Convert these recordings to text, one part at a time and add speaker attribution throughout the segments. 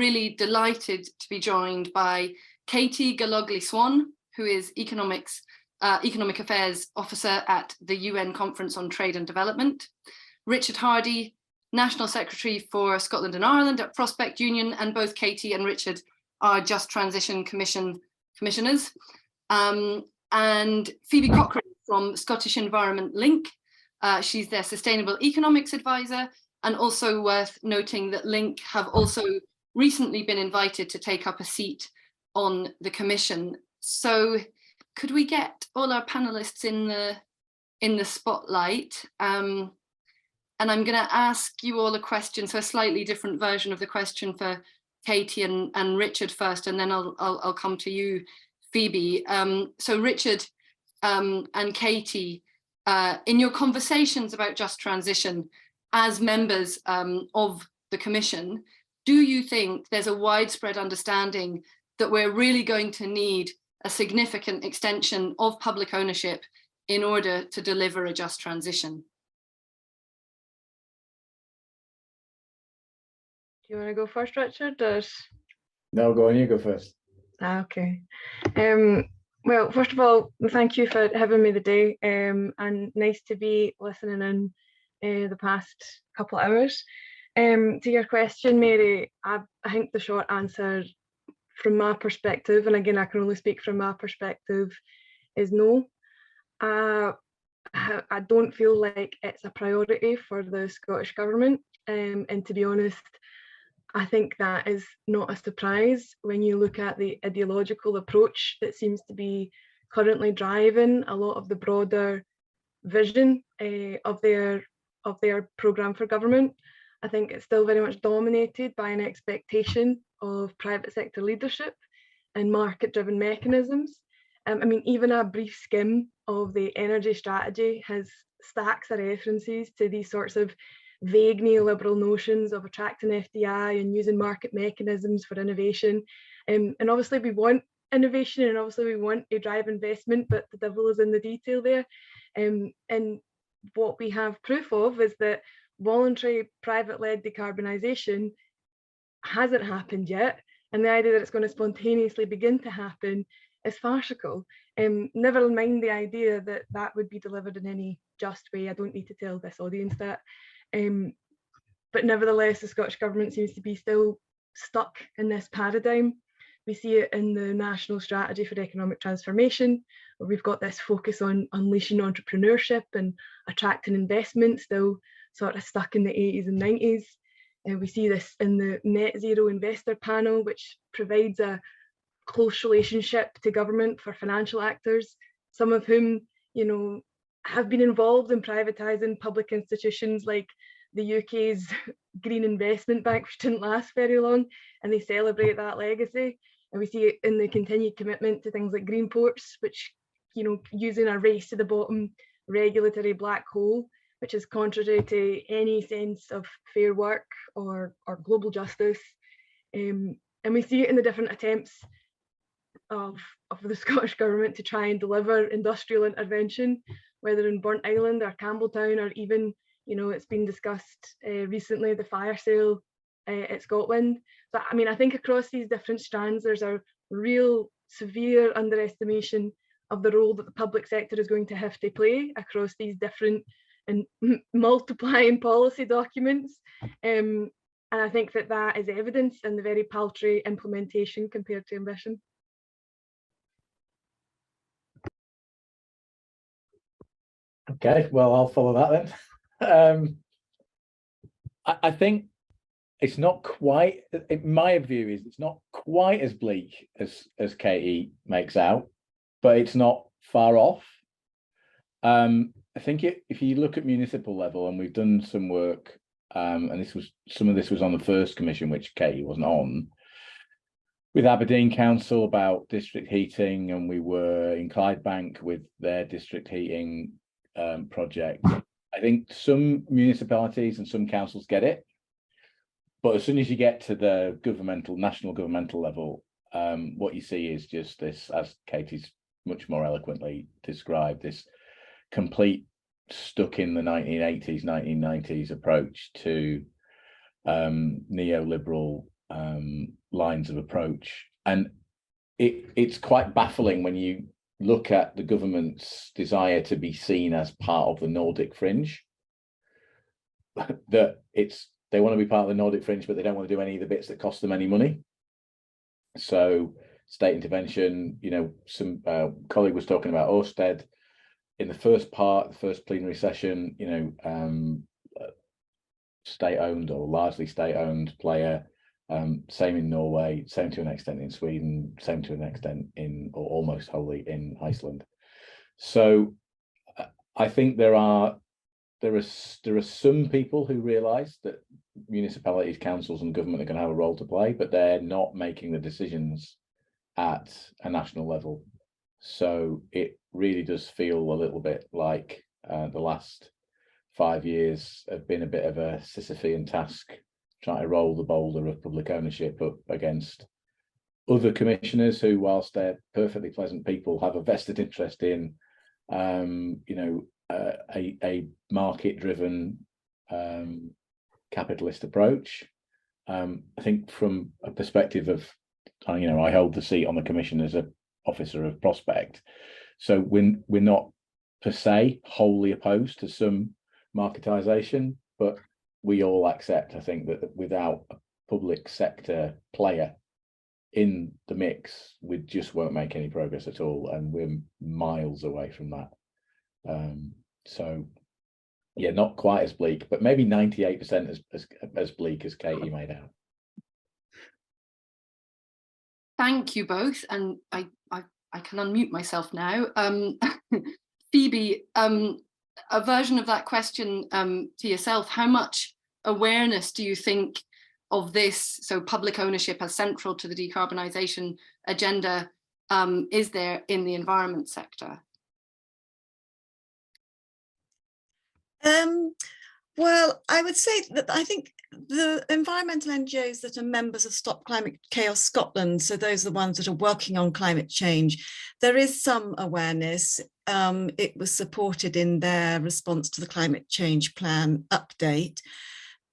Speaker 1: really delighted to be joined by Katie Galogly-Swan, who is Economic Affairs Officer at the UN Conference on Trade and Development, Richard Hardy, National Secretary for Scotland and Ireland at Prospect Union, and both Katie and Richard are Just Transition commissioners, and Phoebe Cochrane from Scottish Environment Link. She's their Sustainable Economics Advisor, and also worth noting that Link have also recently been invited to take up a seat on the Commission. So could we get all our panelists in the spotlight? And I'm going to ask you all a question, so a slightly different version of the question for Katie and Richard first, and then I'll come to you, Phoebe. So Richard and Katie, in your conversations about Just Transition as members of the Commission, do you think there's a widespread understanding that we're really going to need a significant extension of public ownership in order to deliver a just transition?
Speaker 2: Do you want to go first, Richard? Or...
Speaker 3: No, go on, you go first.
Speaker 2: Okay. Well, first of all, thank you for having me today, and nice to be listening in the past couple of hours. To your question, Mary, I think the short answer from my perspective, and again, I can only speak from my perspective, is no. I don't feel like it's a priority for the Scottish Government, and to be honest, I think that is not a surprise when you look at the ideological approach that seems to be currently driving a lot of the broader vision of their programme for government. I think it's still very much dominated by an expectation of private sector leadership and market-driven mechanisms. I mean, even a brief skim of the energy strategy has stacks of references to these sorts of vague neoliberal notions of attracting FDI and using market mechanisms for innovation. And obviously we want innovation, and obviously we want to drive investment, but the devil is in the detail there. And what we have proof of is that voluntary private-led decarbonisation hasn't happened yet, and the idea that it's going to spontaneously begin to happen is farcical. Never mind the idea that that would be delivered in any just way. I don't need to tell this audience that. But nevertheless, the Scottish Government seems to be still stuck in this paradigm. We see it in the National Strategy for Economic Transformation, where we've got this focus on unleashing entrepreneurship and attracting investment, still sort of stuck in the 80s and 90s. And we see this in the Net Zero Investor Panel, which provides a close relationship to government for financial actors, some of whom, you know, have been involved in privatising public institutions like the UK's Green Investment Bank, which didn't last very long, and they celebrate that legacy. And we see it in the continued commitment to things like green ports, which, you know, using a race to the bottom regulatory black hole, which is contrary to any sense of fair work or global justice. And we see it in the different attempts of the Scottish Government to try and deliver industrial intervention, whether in Burnt Island or Campbelltown, or even, you know, it's been discussed recently, the fire sale at Scotland. So, I mean, I think across these different strands, there's a real severe underestimation of the role that the public sector is going to have to play across these different and multiplying policy documents. And I think that that is evidenced in the very paltry implementation compared to ambition.
Speaker 3: Okay, well, I'll follow that then. I think it's not quite, in my view, is it's not quite as bleak as Katie makes out, but it's not far off. I think if you look at municipal level, and we've done some work, and some of this was on the first commission, which Katie wasn't on, with Aberdeen Council about district heating, and we were in Clydebank with their district heating project. I think some municipalities and some councils get it, but as soon as you get to the national governmental level, what you see is just this, as Katie's much more eloquently described, this complete stuck in the 1980s, 1990s approach to neoliberal lines of approach. And it's quite baffling when you look at the government's desire to be seen as part of the Nordic fringe, that they want to be part of the Nordic fringe, but they don't want to do any of the bits that cost them any money. So state intervention, some colleague was talking about Ørsted in the first plenary session, state-owned or largely state-owned player. Same in Norway, same to an extent in Sweden, same to an extent or almost wholly in Iceland. So I think there are some people who realise that municipalities, councils and government are going to have a role to play, but they're not making the decisions at a national level. So it really does feel a little bit like the last 5 years have been a bit of a Sisyphean task, trying to roll the boulder of public ownership up against other commissioners who, whilst they're perfectly pleasant people, have a vested interest in a market-driven capitalist approach. I think from a perspective of, I hold the seat on the commission as an officer of Prospect, so we're not per se wholly opposed to some marketisation, but we all accept, I think, that without a public sector player in the mix, we just won't make any progress at all, and we're miles away from that. So yeah, not quite as bleak, but maybe 98% as bleak as Katie made out.
Speaker 1: Thank you both, and I can unmute myself now. Phoebe, a version of that question to yourself: how much awareness do you think of this, so public ownership as central to the decarbonisation agenda, is there in the environment sector?
Speaker 4: Well, I would say that I think the environmental NGOs that are members of Stop Climate Chaos Scotland, so those are the ones that are working on climate change, there is some awareness. It was supported in their response to the climate change plan update.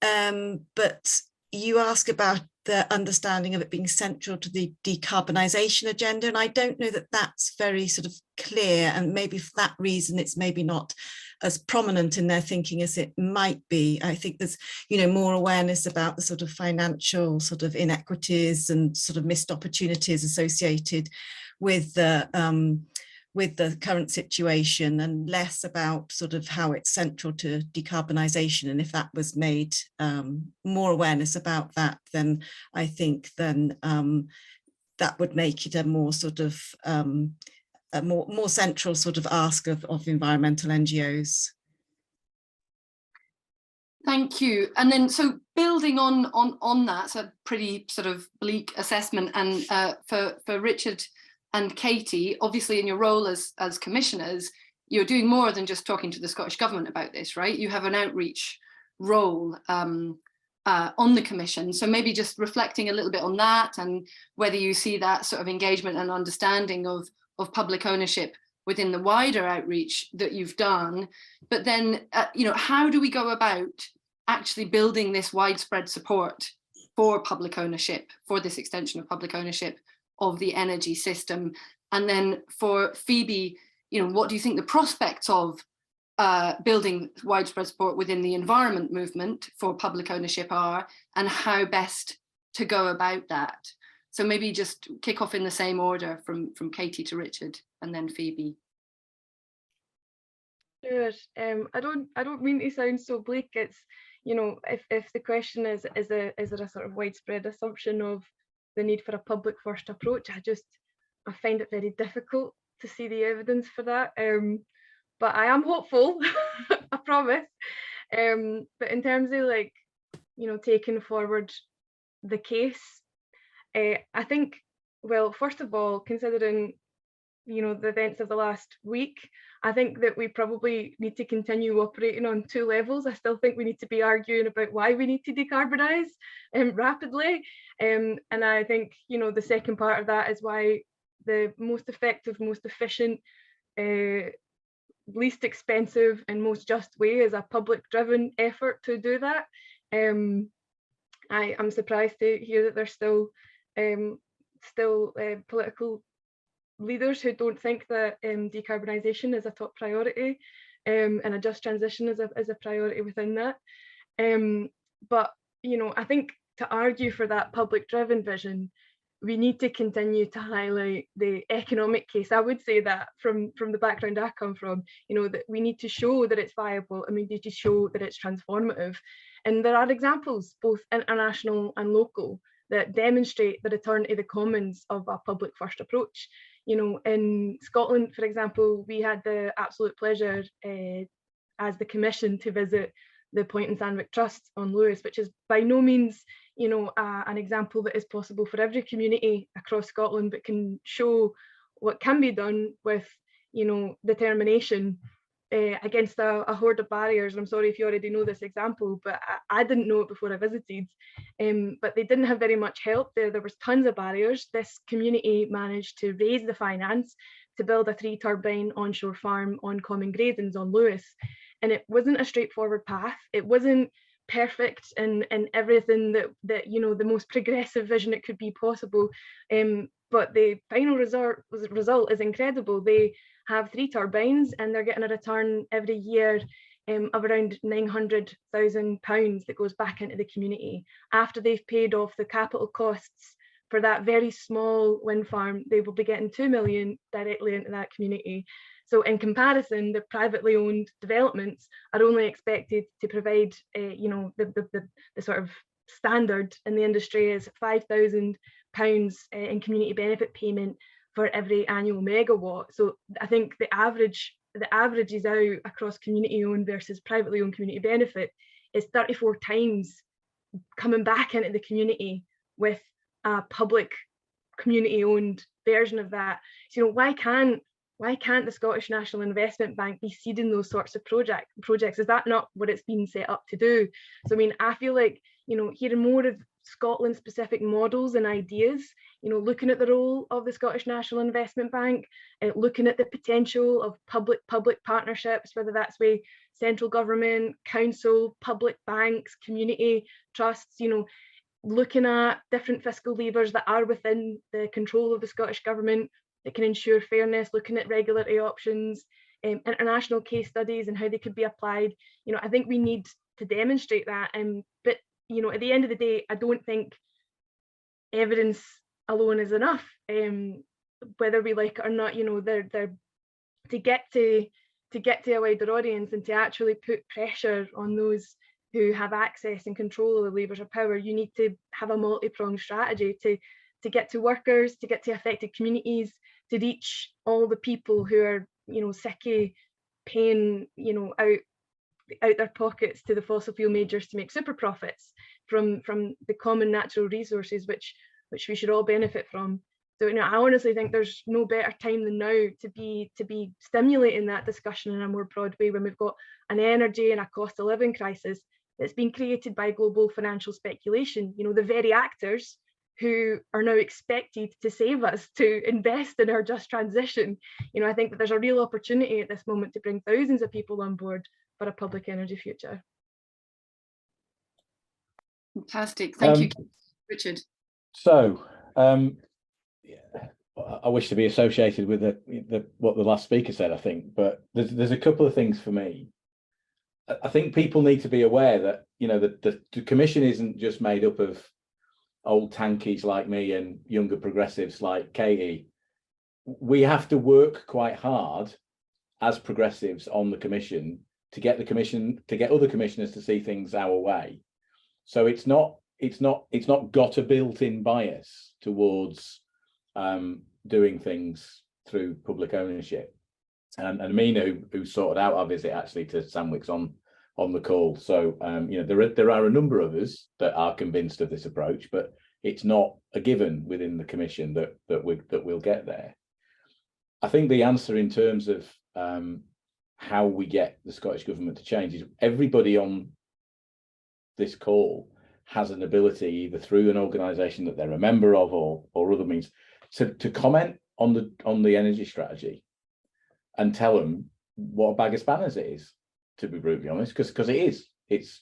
Speaker 4: But you ask about the understanding of it being central to the decarbonisation agenda, and I don't know that that's very sort of clear, and maybe for that reason it's maybe not as prominent in their thinking as it might be. I think there's more awareness about the sort of financial sort of inequities and sort of missed opportunities associated with the current situation, and less about sort of how it's central to decarbonisation. And if that was made more awareness about that, then I think that would make it a more sort of a more central sort of ask of environmental NGOs.
Speaker 1: Thank you. And then, so building on that, so pretty sort of bleak assessment, and for Richard and Katie, obviously in your role as commissioners, you're doing more than just talking to the Scottish Government about this, right? You have an outreach role on the commission. So maybe just reflecting a little bit on that, and whether you see that sort of engagement and understanding of public ownership within the wider outreach that you've done. But then, how do we go about actually building this widespread support for public ownership, for this extension of public ownership of the energy system? And then for Phoebe, what do you think the prospects of building widespread support within the environment movement for public ownership are, and how best to go about that? So maybe just kick off in the same order from Katie to Richard, and then Phoebe.
Speaker 2: Sure. I don't mean to sound so bleak. It's, if the question is there a sort of widespread assumption of the need for a public first approach, I find it very difficult to see the evidence for that. But I am hopeful, I promise. But in terms of taking forward the case, I think, well, first of all, considering the events of the last week, I think that we probably need to continue operating on two levels. I still think we need to be arguing about why we need to decarbonise rapidly, and I think the second part of that is why the most effective, most efficient, least expensive and most just way is a public driven effort to do that. I'm surprised to hear that there's still political leaders who don't think that decarbonisation is a top priority, and a just transition is a priority within that. But I think to argue for that public-driven vision, we need to continue to highlight the economic case. I would say that from the background I come from, that we need to show that it's viable, and we need to show that it's transformative. And there are examples, both international and local, that demonstrate the return to the commons of a public first approach. In Scotland, for example, we had the absolute pleasure as the Commission to visit the Point and Sandwick Trust on Lewis, which is by no means an example that is possible for every community across Scotland, but can show what can be done with determination against a horde of barriers. I'm sorry if you already know this example, but I didn't know it before I visited. But they didn't have very much help there. There was tons of barriers. This community managed to raise the finance to build a 3-turbine onshore farm on common grazings on Lewis. And it wasn't a straightforward path. It wasn't perfect and everything that the most progressive vision it could be possible. But the final result is incredible. They have 3 turbines and they're getting a return every year of around £900,000 that goes back into the community. After they've paid off the capital costs for that very small wind farm, they will be getting 2 million directly into that community. So in comparison, the privately owned developments are only expected to provide, the sort of standard in the industry is £5,000 in community benefit payment for every annual megawatt. So I think the average is out across community owned versus privately owned community benefit is 34 times coming back into the community with a public community owned version of that. So why can't the Scottish National Investment Bank be seeding those sorts of projects? Is that not what it's been set up to do? So I feel like hearing more of Scotland specific models and ideas, looking at the role of the Scottish National Investment Bank, looking at the potential of public partnerships, whether that's with central government, council, public banks, community trusts, looking at different fiscal levers that are within the control of the Scottish Government that can ensure fairness, looking at regulatory options, international case studies and how they could be applied. I think we need to demonstrate that. But at the end of the day, I don't think evidence alone is enough. Whether we like it or not, they're to get to a wider audience and to actually put pressure on those who have access and control of the levers of power. You need to have a multi-pronged strategy to get to workers, to get to affected communities, to reach all the people who are, sick of paying, out their pockets to the fossil fuel majors to make super profits from the common natural resources which we should all benefit from. So I honestly think there's no better time than now to be stimulating that discussion in a more broad way when we've got an energy and a cost of living crisis that's been created by global financial speculation. The very actors who are now expected to save us, to invest in our just transition. I think that there's a real opportunity at this moment to bring thousands of people on board for a public energy future.
Speaker 1: Fantastic, thank you, Richard.
Speaker 3: So, I wish to be associated with what the last speaker said, I think, but there's a couple of things for me. I think people need to be aware that, the Commission isn't just made up of old tankies like me and younger progressives like Katie. We have to work quite hard as progressives on the Commission to get other commissioners to see things our way. So it's not got a built-in bias towards doing things through public ownership. And Amina, who sorted out our visit actually to Sandwick's on the call. So there are a number of us that are convinced of this approach, but it's not a given within the Commission that we'll get there. I think the answer in terms of how we get the Scottish Government to change is everybody on this call has an ability, either through an organisation that they're a member of or other means, to comment on the energy strategy and tell them what a bag of spanners it is, to be brutally honest, because it is.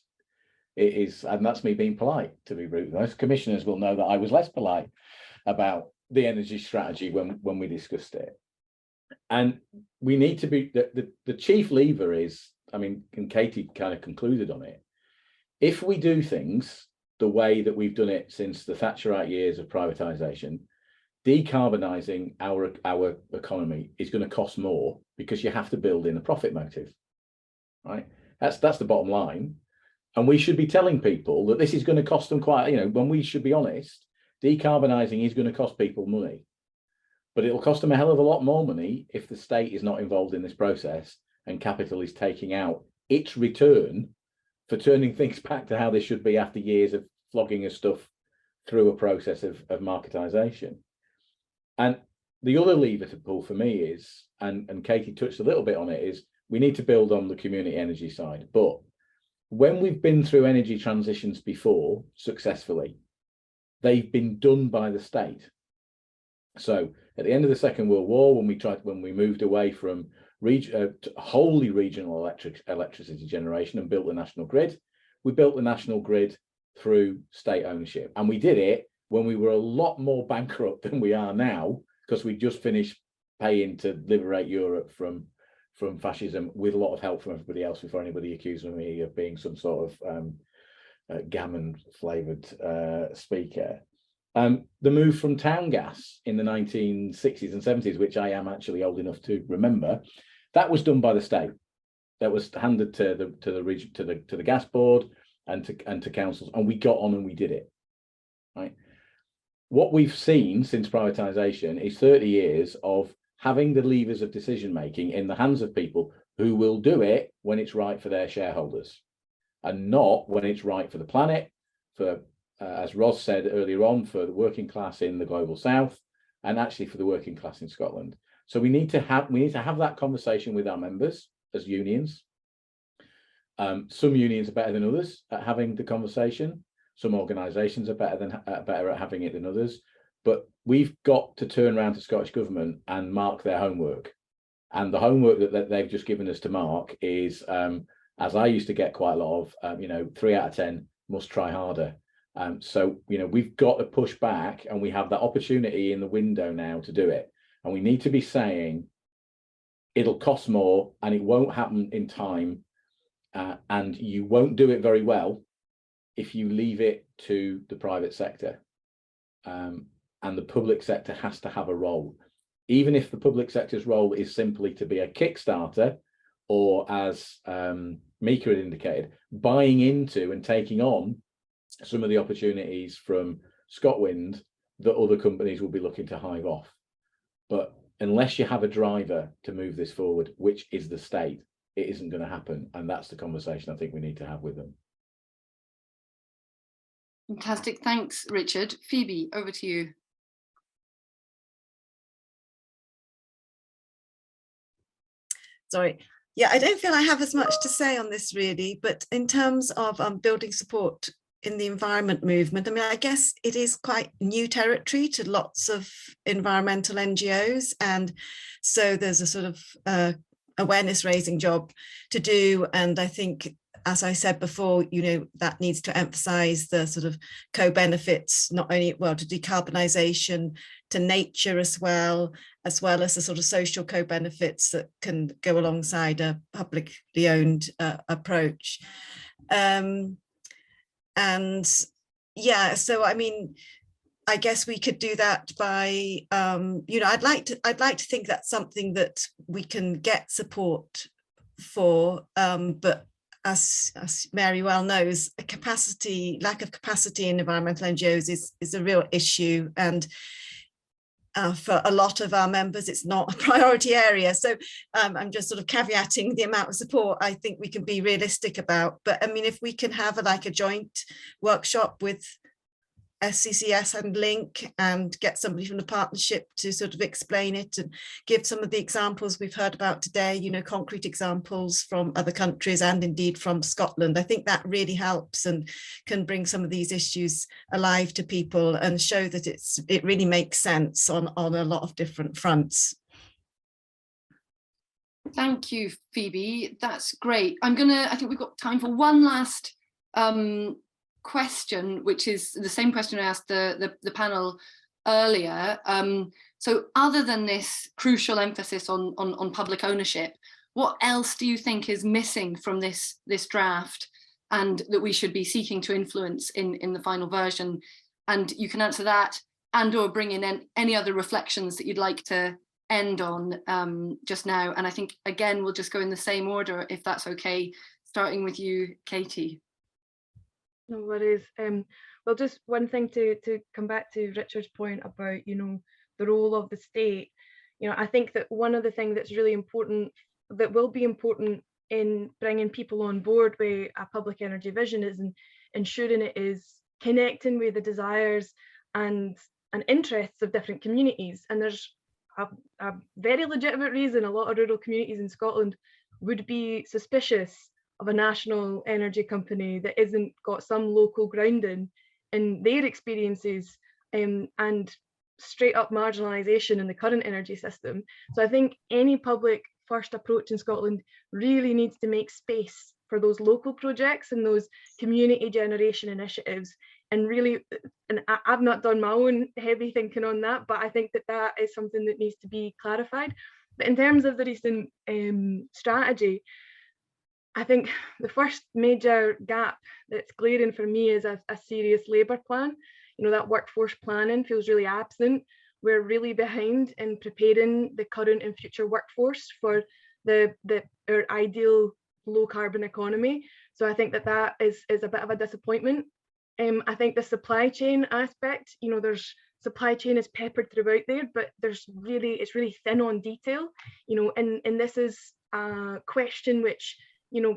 Speaker 3: It is, and that's me being polite, to be rude. Most commissioners will know that I was less polite about the energy strategy when we discussed it. And we need to be, the chief lever is, I mean, and Katie kind of concluded on it. If we do things the way that we've done it since the Thatcherite years of privatisation, decarbonising our economy is going to cost more because you have to build in a profit motive, right? That's the bottom line. And we should be telling people that this is going to cost them quite, you know, when we should be honest, decarbonising is going to cost people money, but it'll cost them a hell of a lot more money if the state is not involved in this process and capital is taking out its return for turning things back to how they should be after years of flogging of stuff through a process of marketisation. And the other lever to pull for me is, and Katie touched a little bit on it, is we need to build on the community energy side. But when we've been through energy transitions before successfully, they've been done by the state. So at the end of the Second World War, when we moved away from wholly regional electricity generation and built the national grid, we built the national grid through state ownership. And we did it when we were a lot more bankrupt than we are now, because we just finished paying to liberate Europe from fascism with a lot of help from everybody else before anybody accused me of being some sort of gammon flavoured speaker. The move from town gas in the 1960s and 70s, which I am actually old enough to remember, that was done by the state. That was handed to the gas board and to councils, and we got on and we did it. Right. What we've seen since privatisation is 30 years of having the levers of decision making in the hands of people who will do it when it's right for their shareholders, and not when it's right for the planet, for as Ros said earlier on, for the working class in the global south, and actually for the working class in Scotland. So we need to have that conversation with our members as unions. Some unions are better than others at having the conversation. Some organisations are better at having it than others. But we've got to turn around to Scottish Government and mark their homework. And the homework that they've just given us to mark is, as I used to get quite a lot of, 3 out of 10 must try harder. So, we've got to push back, and we have that opportunity in the window now to do it. And we need to be saying it'll cost more and it won't happen in time. And you won't do it very well if you leave it to the private sector. And the public sector has to have a role. Even if the public sector's role is simply to be a Kickstarter, or as Mika had indicated, buying into and taking on some of the opportunities from ScotWind that other companies will be looking to hive off. But unless you have a driver to move this forward, which is the state, it isn't going to happen. And that's the conversation I think we need to have with them.
Speaker 1: Fantastic. Thanks, Richard. Phoebe, over to you.
Speaker 4: Sorry. Yeah, I don't feel I have as much to say on this really, but in terms of building support in the environment movement, I mean, I guess it is quite new territory to lots of environmental NGOs. And so there's a sort of awareness raising job to do. And I think, as I said before, that needs to emphasize the sort of co-benefits, not only, to decarbonisation, to nature as well as the sort of social co-benefits that can go alongside a publicly owned approach. And yeah, so I mean, I guess we could do that by, I'd like to think that's something that we can get support for, but as Mary well knows, lack of capacity in environmental NGOs is a real issue, and for a lot of our members, it's not a priority area. So I'm just sort of caveating the amount of support I think we can be realistic about. But I mean, if we can have a joint workshop with SCCS and Link and get somebody from the partnership to sort of explain it and give some of the examples we've heard about today, concrete examples from other countries and indeed from Scotland, I think that really helps and can bring some of these issues alive to people and show that it really makes sense on a lot of different fronts.
Speaker 1: Thank you, Phoebe. That's great. I think we've got time for one last question, which is the same question I asked the panel earlier. So other than this crucial emphasis on public ownership, what else do you think is missing from this draft, and that we should be seeking to influence in the final version? And you can answer that, and or bring in any other reflections that you'd like to end on just now. And I think, again, we'll just go in the same order, if that's okay, starting with you, Katie.
Speaker 2: No worries. Well, just one thing to come back to Richard's point about, the role of the state. I think that one of the things that's really important, that will be important in bringing people on board with a public energy vision, is ensuring it is connecting with the desires and interests of different communities. And there's a very legitimate reason a lot of rural communities in Scotland would be suspicious of a national energy company that isn't got some local grounding in their experiences and straight up marginalisation in the current energy system. So I think any public first approach in Scotland really needs to make space for those local projects and those community generation initiatives. And really, and I've not done my own heavy thinking on that, but I think that is something that needs to be clarified. But in terms of the recent strategy, I think the first major gap that's glaring for me is a serious labour plan. That workforce planning feels really absent. We're really behind in preparing the current and future workforce for our ideal low carbon economy. So I think that is a bit of a disappointment. I think the supply chain aspect, there's supply chain is peppered throughout there, but it's really thin on detail, and this is a question which,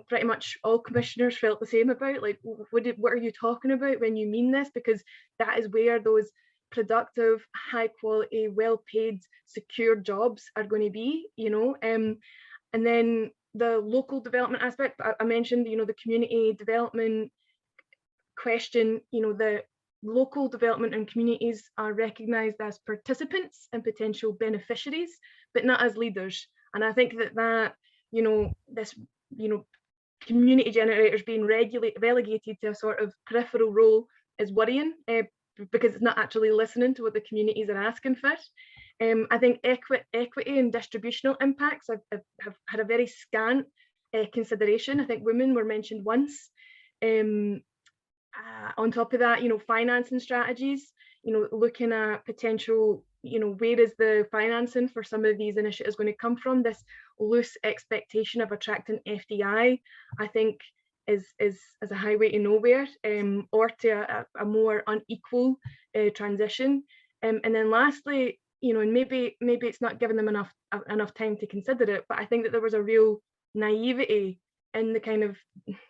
Speaker 2: pretty much all commissioners felt the same about, like, what are you talking about when you mean this? Because that is where those productive, high quality, well paid, secure jobs are going to be, and then the local development aspect, I mentioned, the community development question, the local development and communities are recognised as participants and potential beneficiaries, but not as leaders. And I think that this community generators being relegated to a sort of peripheral role is worrying, because it's not actually listening to what the communities are asking for. I think equity and distributional impacts have had a very scant consideration. I think women were mentioned once. On top of that, financing strategies, looking at potential, where is the financing for some of these initiatives going to come from? This loose expectation of attracting FDI, I think, is a highway to nowhere, or to a more unequal transition. And then lastly, and maybe it's not giving them enough time to consider it, but I think that there was a real naivety in the kind of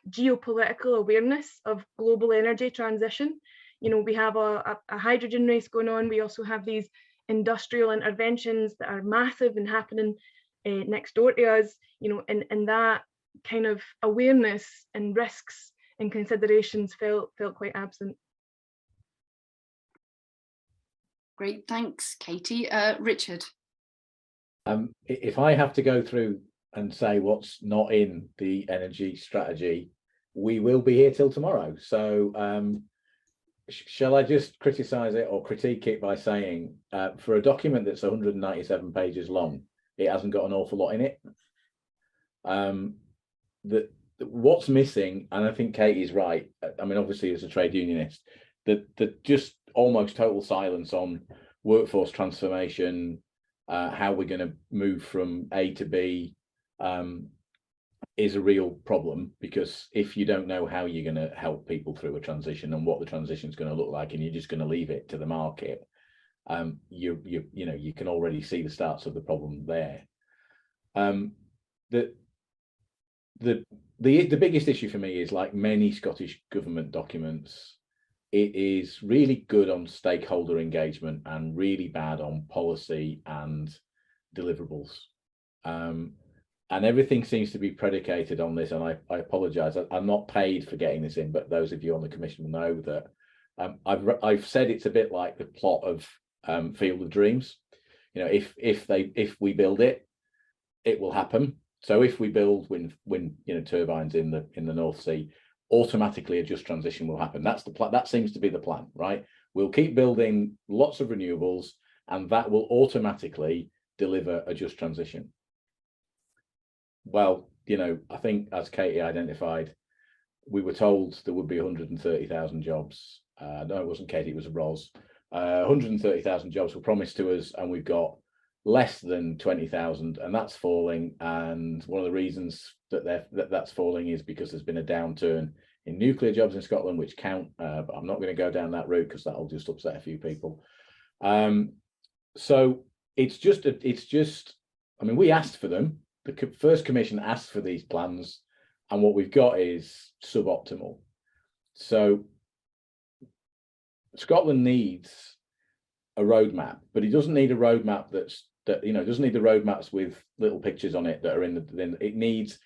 Speaker 2: geopolitical awareness of global energy transition. We have a hydrogen race going on. We also have these industrial interventions that are massive and happening next door to us, and that kind of awareness and risks and considerations felt quite absent.
Speaker 1: Great, thanks, Katie. Richard.
Speaker 3: If I have to go through and say what's not in the energy strategy, we will be here till tomorrow. So shall I just criticise it or critique it by saying, for a document that's 197 pages long, it hasn't got an awful lot in it. What's missing, and I think Katie's right, I mean, obviously as a trade unionist, the just almost total silence on workforce transformation, how we're going to move from A to B, is a real problem, because if you don't know how you're going to help people through a transition and what the transition is going to look like, and you're just going to leave it to the market, you can already see the starts of the problem there. The biggest issue for me is, like many Scottish government documents, it is really good on stakeholder engagement and really bad on policy and deliverables. And everything seems to be predicated on this, and I apologise, I'm not paid for getting this in, but those of you on the commission will know that I've said it's a bit like the plot of Field of Dreams. If we build it, it will happen. So if we build wind turbines in the North Sea, automatically a just transition will happen. That's the plan. That seems to be the plan, right? We'll keep building lots of renewables, and that will automatically deliver a just transition. Well, you know, I think as Katie identified, we were told there would be 130,000 jobs. No, it wasn't Katie, it was Ros. 130,000 jobs were promised to us, and we've got less than 20,000, and that's falling. And one of the reasons that that's falling is because there's been a downturn in nuclear jobs in Scotland, which count. But I'm not going to go down that route because that'll just upset a few people. So it's just, I mean, we asked for them. The first commission asked for these plans, and what we've got is suboptimal. So Scotland needs a roadmap, but it doesn't need a roadmap it doesn't need the roadmaps with little pictures on it that are it needs,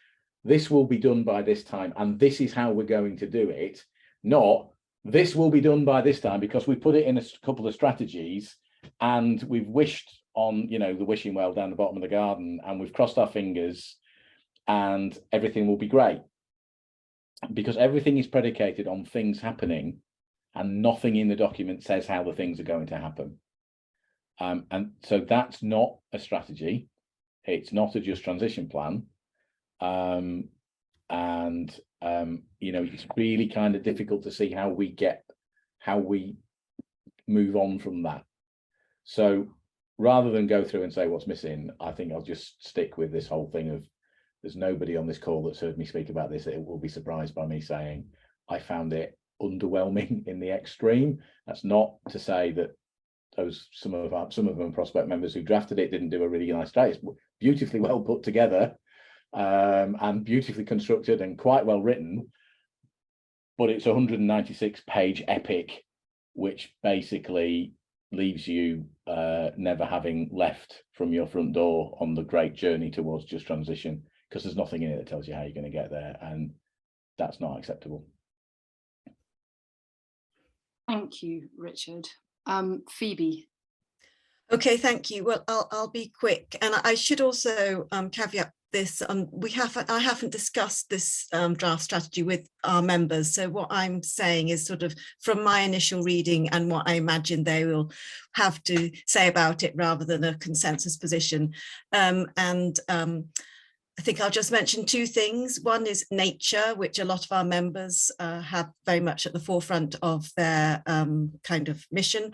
Speaker 3: this will be done by this time, and this is how we're going to do it, not this will be done by this time because we put it in a couple of strategies and we've wished on, you know, the wishing well down the bottom of the garden, and we've crossed our fingers and everything will be great. Because everything is predicated on things happening, and nothing in the document says how the things are going to happen. And so that's not a strategy. It's not a just transition plan. You know, it's really kind of difficult to see how we move on from that. So rather than go through and say what's missing, I think I'll just stick with this whole thing of, there's nobody on this call that's heard me speak about this that will be surprised by me saying I found it underwhelming in the extreme. That's not to say that some of them Prospect members who drafted it didn't do a really nice job. It's beautifully well put together, and beautifully constructed and quite well written, but it's a 196-page epic, which basically leaves you never having left from your front door on the great journey towards just transition, because there's nothing in it that tells you how you're going to get there, and that's not acceptable.
Speaker 1: Thank you, Richard. Phoebe.
Speaker 4: Okay, thank you. Well, I'll be quick, and I should also caveat this. I haven't discussed this draft strategy with our members, so what I'm saying is sort of from my initial reading and what I imagine they will have to say about it, rather than a consensus position. I think I'll just mention two things. One is nature, which a lot of our members have very much at the forefront of their kind of mission.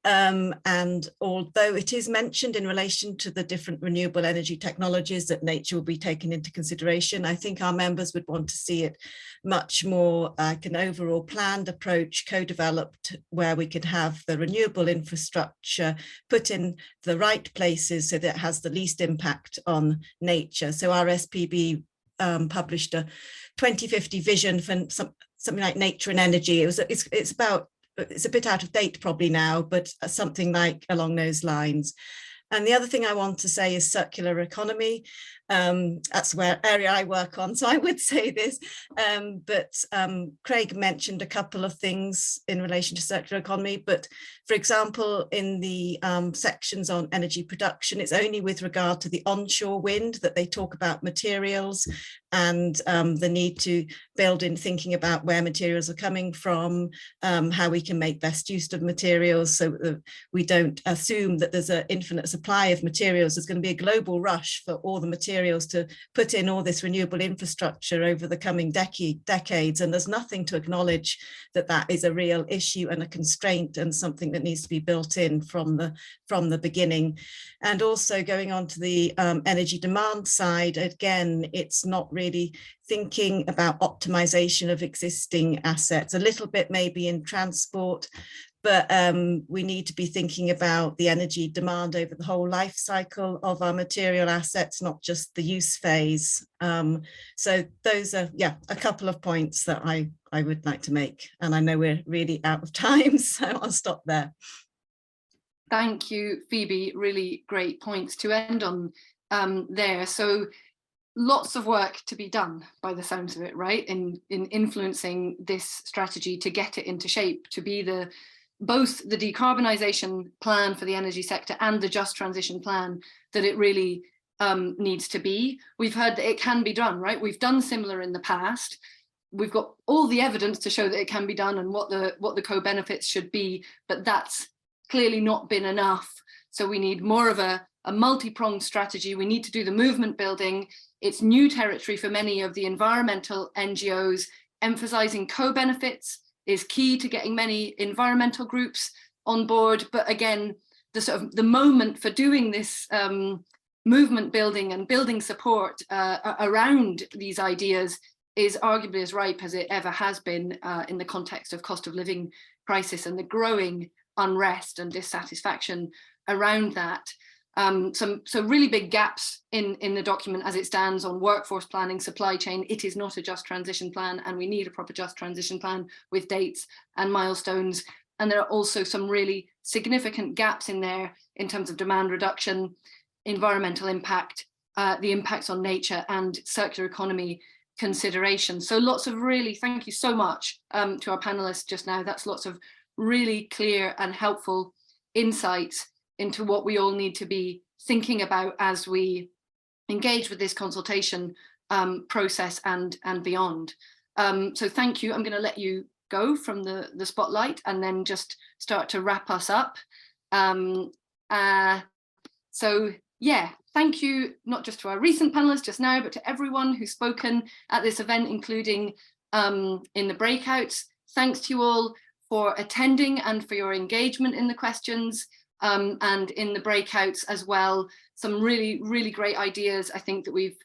Speaker 4: And although it is mentioned in relation to the different renewable energy technologies that nature will be taken into consideration, I think our members would want to see it much more like an overall planned approach, co-developed, where we could have the renewable infrastructure put in the right places so that it has the least impact on nature. So our SPB published a 2050 vision for something like nature and energy. It's a bit out of date probably now, but something like along those lines. And the other thing I want to say is circular economy. That's where area I work on, so I would say this. But Craig mentioned a couple of things in relation to circular economy. But for example, in the sections on energy production, it's only with regard to the onshore wind that they talk about materials and the need to build in thinking about where materials are coming from, how we can make best use of materials so that we don't assume that there's an infinite supply of materials. There's going to be a global rush for all the materials to put in all this renewable infrastructure over the coming decades, and there's nothing to acknowledge that that is a real issue and a constraint and something that needs to be built in from the beginning. And also going on to the energy demand side, again, it's not really thinking about optimization of existing assets, a little bit maybe in transport, but we need to be thinking about the energy demand over the whole life cycle of our material assets, not just the use phase. So those are, a couple of points that I would like to make. And I know we're really out of time, so I'll stop there.
Speaker 1: Thank you, Phoebe. Really great points to end on there. So lots of work to be done by the sounds of it, right? In influencing this strategy to get it into shape, to be both the decarbonisation plan for the energy sector and the just transition plan that it really needs to be. We've heard that it can be done, right? We've done similar in the past. we've got all the evidence to show that it can be done and what the co-benefits should be, but that's clearly not been enough. So we need more of a multi-pronged strategy. We need to do the movement building. It's new territory for many of the environmental NGOs. Emphasizing co-benefits is key to getting many environmental groups on board. But again, the moment for doing this movement building and building support around these ideas is arguably as ripe as it ever has been in the context of cost of living crisis and the growing unrest and dissatisfaction around that. So really big gaps in the document as it stands on workforce planning, supply chain. It is not a just transition plan, and we need a proper just transition plan with dates and milestones. And there are also some really significant gaps in there in terms of demand reduction, environmental impact, the impacts on nature, and circular economy consideration. So lots of really, thank you so much to our panelists just now. That's lots of really clear and helpful insights into what we all need to be thinking about as we engage with this consultation process and beyond. So thank you. I'm going to let you go from the spotlight and then just start to wrap us up. So yeah, thank you not just to our recent panelists just now, but to everyone who's spoken at this event, including in the breakouts. Thanks to you all for attending and for your engagement in the questions and in the breakouts as well. Some really, really great ideas I think that we've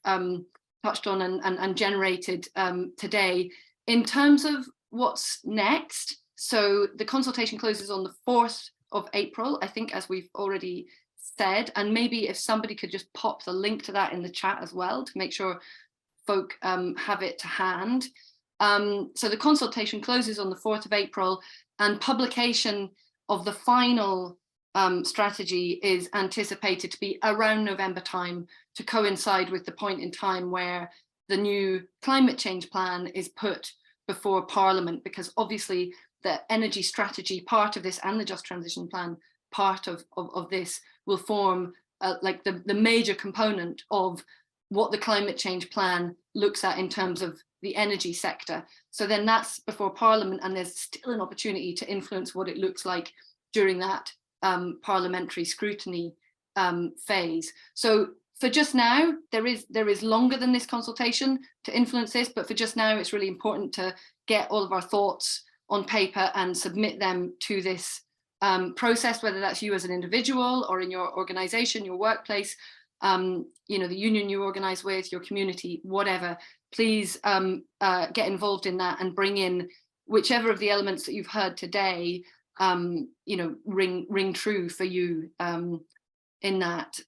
Speaker 1: touched on and generated today. In terms of what's next, so the consultation closes on the 4th of April, I think, as we've already said, and maybe if somebody could just pop the link to that in the chat as well to make sure folk have it to hand. So the consultation closes on the 4th of April, and publication of the final strategy is anticipated to be around November time, to coincide with the point in time where the new climate change plan is put before Parliament, because obviously the energy strategy part of this and the just transition plan part of this will form like the major component of what the climate change plan looks at in terms of the energy sector. So then that's before Parliament, and there's still an opportunity to influence what it looks like during that parliamentary scrutiny phase. So for just now, there is longer than this consultation to influence this, but for just now, it's really important to get all of our thoughts on paper and submit them to this process, whether that's you as an individual or in your organization, your workplace, you know, the union you organize with, your community, whatever. Please get involved in that and bring in whichever of the elements that you've heard today, you know, ring true for you in that.